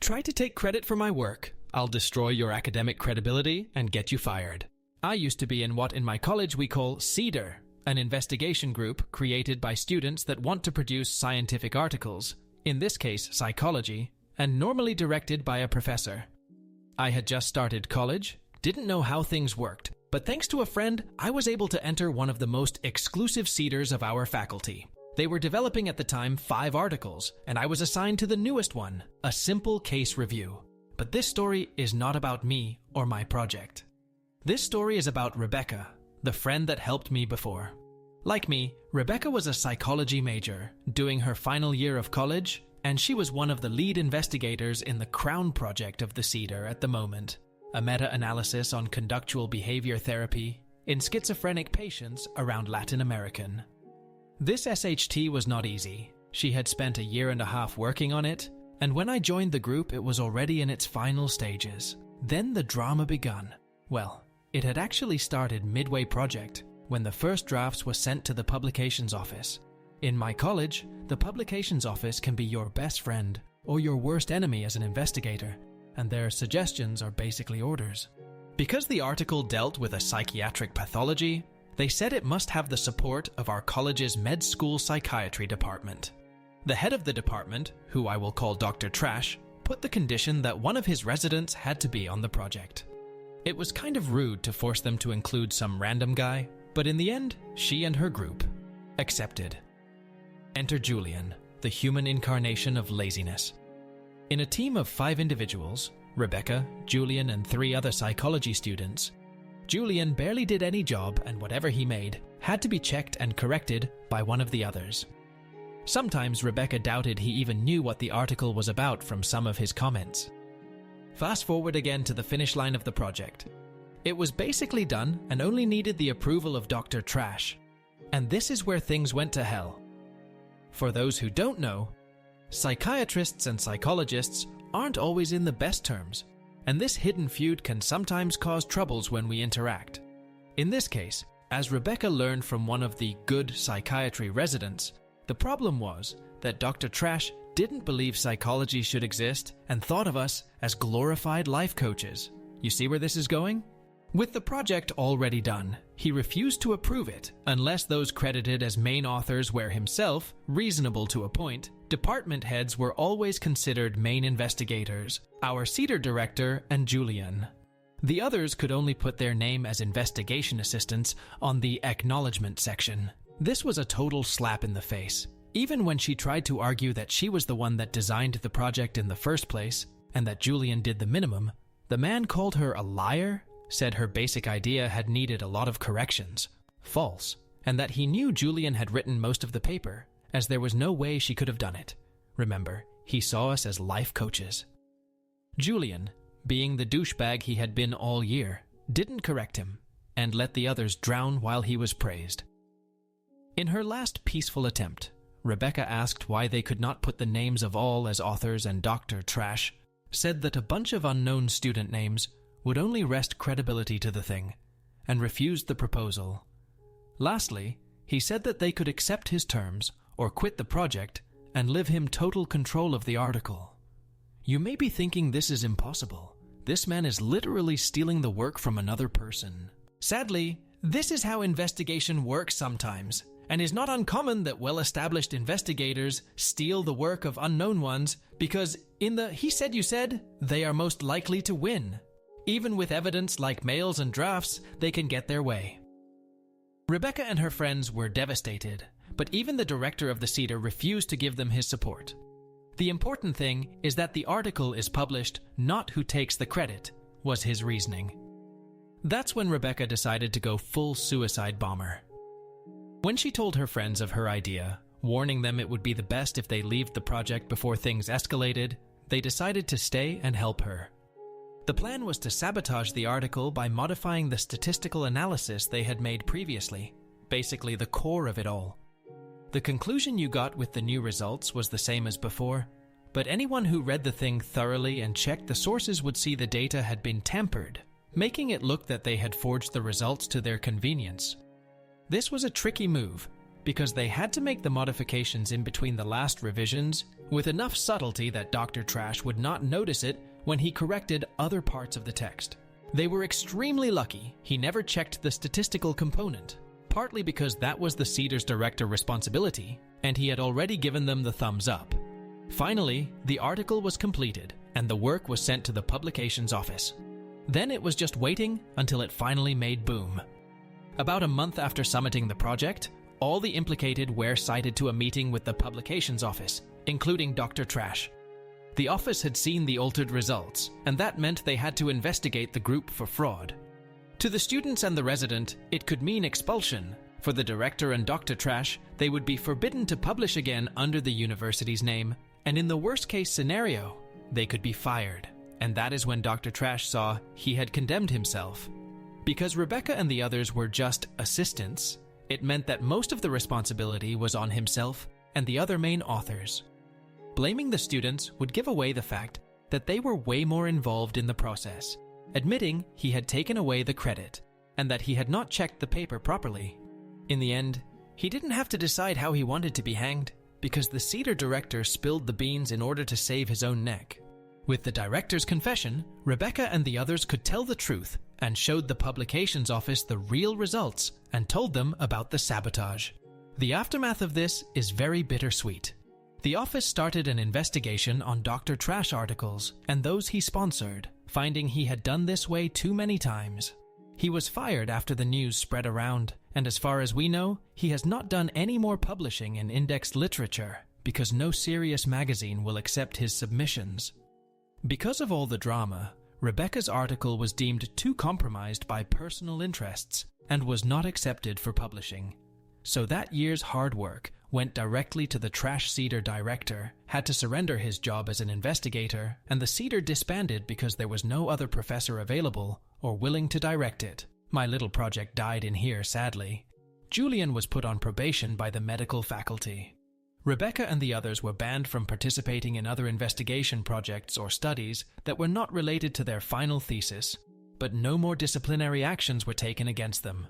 Try to take credit for my work. I'll destroy your academic credibility and get you fired. I used to be in what in my college we call CEDAR, an investigation group created by students that want to produce scientific articles, in this case psychology, and normally directed by a professor. I had just started college, didn't know how things worked, but thanks to a friend, I was able to enter one of the most exclusive CEDARs of our faculty. They were developing at the time 5 articles, and I was assigned to the newest one, a simple case review. But this story is not about me or my project. This story is about Rebecca, the friend that helped me before. Like me, Rebecca was a psychology major, doing her final year of college, and she was one of the lead investigators in the Crown project of the CEDAR at the moment, a meta-analysis on conductual behavior therapy in schizophrenic patients around Latin American. This SHT was not easy. She had spent a year and a half working on it, and when I joined the group it was already in its final stages. Then the drama begun. Well, it had actually started midway project, when the first drafts were sent to the publications office. In my college, the publications office can be your best friend or your worst enemy as an investigator, and their suggestions are basically orders. Because the article dealt with a psychiatric pathology, they said it must have the support of our college's med school psychiatry department. The head of the department, who I will call Dr. Trash, put the condition that one of his residents had to be on the project. It was kind of rude to force them to include some random guy, but in the end, she and her group accepted. Enter Julian, the human incarnation of laziness. In a team of 5 individuals, Rebecca, Julian, and 3 other psychology students, Julian barely did any job, and whatever he made had to be checked and corrected by one of the others. Sometimes Rebecca doubted he even knew what the article was about from some of his comments. Fast forward again to the finish line of the project. It was basically done and only needed the approval of Dr. Trash. And this is where things went to hell. For those who don't know, psychiatrists and psychologists aren't always in the best terms, and this hidden feud can sometimes cause troubles when we interact. In this case, as Rebecca learned from one of the good psychiatry residents, the problem was that Dr. Trash didn't believe psychology should exist and thought of us as glorified life coaches. You see where this is going? With the project already done, he refused to approve it unless those credited as main authors were himself, reasonable to a point. Department heads were always considered main investigators, our CEDAR director and Julian. The others could only put their name as investigation assistants on the acknowledgement section. This was a total slap in the face. Even when she tried to argue that she was the one that designed the project in the first place, and that Julian did the minimum, the man called her a liar, said her basic idea had needed a lot of corrections, false, and that he knew Julian had written most of the paper, as there was no way she could have done it. Remember, he saw us as life coaches. Julian, being the douchebag he had been all year, didn't correct him, and let the others drown while he was praised. In her last peaceful attempt, Rebecca asked why they could not put the names of all as authors, and Dr. Trash said that a bunch of unknown student names would only wrest credibility to the thing, and refused the proposal. Lastly, he said that they could accept his terms or quit the project and leave him total control of the article. You may be thinking this is impossible. This man is literally stealing the work from another person. Sadly, this is how investigation works sometimes, and is not uncommon that well-established investigators steal the work of unknown ones because in the he said you said, they are most likely to win. Even with evidence like mails and drafts, they can get their way. Rebecca and her friends were devastated, but even the director of the CEDAR refused to give them his support. The important thing is that the article is published, not who takes the credit, was his reasoning. That's when Rebecca decided to go full suicide bomber. When she told her friends of her idea, warning them it would be the best if they leave the project before things escalated, they decided to stay and help her. The plan was to sabotage the article by modifying the statistical analysis they had made previously, basically the core of it all. The conclusion you got with the new results was the same as before, but anyone who read the thing thoroughly and checked the sources would see the data had been tampered, making it look that they had forged the results to their convenience. This was a tricky move, because they had to make the modifications in between the last revisions with enough subtlety that Dr. Trash would not notice it when he corrected other parts of the text. They were extremely lucky he never checked the statistical component, partly because that was the Cedars director's responsibility, and he had already given them the thumbs up. Finally, the article was completed, and the work was sent to the publications office. Then it was just waiting until it finally made boom. About a month after summiting the project, all the implicated were cited to a meeting with the publications office, including Dr. Trash. The office had seen the altered results, and that meant they had to investigate the group for fraud. To the students and the resident, it could mean expulsion. For the director and Dr. Trash, they would be forbidden to publish again under the university's name, and in the worst-case scenario, they could be fired. And that is when Dr. Trash saw he had condemned himself. Because Rebecca and the others were just assistants, it meant that most of the responsibility was on himself and the other main authors. Blaming the students would give away the fact that they were way more involved in the process, admitting he had taken away the credit and that he had not checked the paper properly. In the end, he didn't have to decide how he wanted to be hanged, because the Cedar director spilled the beans in order to save his own neck. With the director's confession, Rebecca and the others could tell the truth and showed the publications office the real results and told them about the sabotage. The aftermath of this is very bittersweet. The office started an investigation on Dr. Trash articles and those he sponsored, finding he had done this way too many times. He was fired after the news spread around, and as far as we know, he has not done any more publishing in indexed literature because no serious magazine will accept his submissions. Because of all the drama, Rebecca's article was deemed too compromised by personal interests and was not accepted for publishing. So that year's hard work went directly to the Trash Cedar director, had to surrender his job as an investigator, and the Cedar disbanded because there was no other professor available or willing to direct it. My little project died in here, sadly. Julian was put on probation by the medical faculty. Rebecca and the others were banned from participating in other investigation projects or studies that were not related to their final thesis, but no more disciplinary actions were taken against them.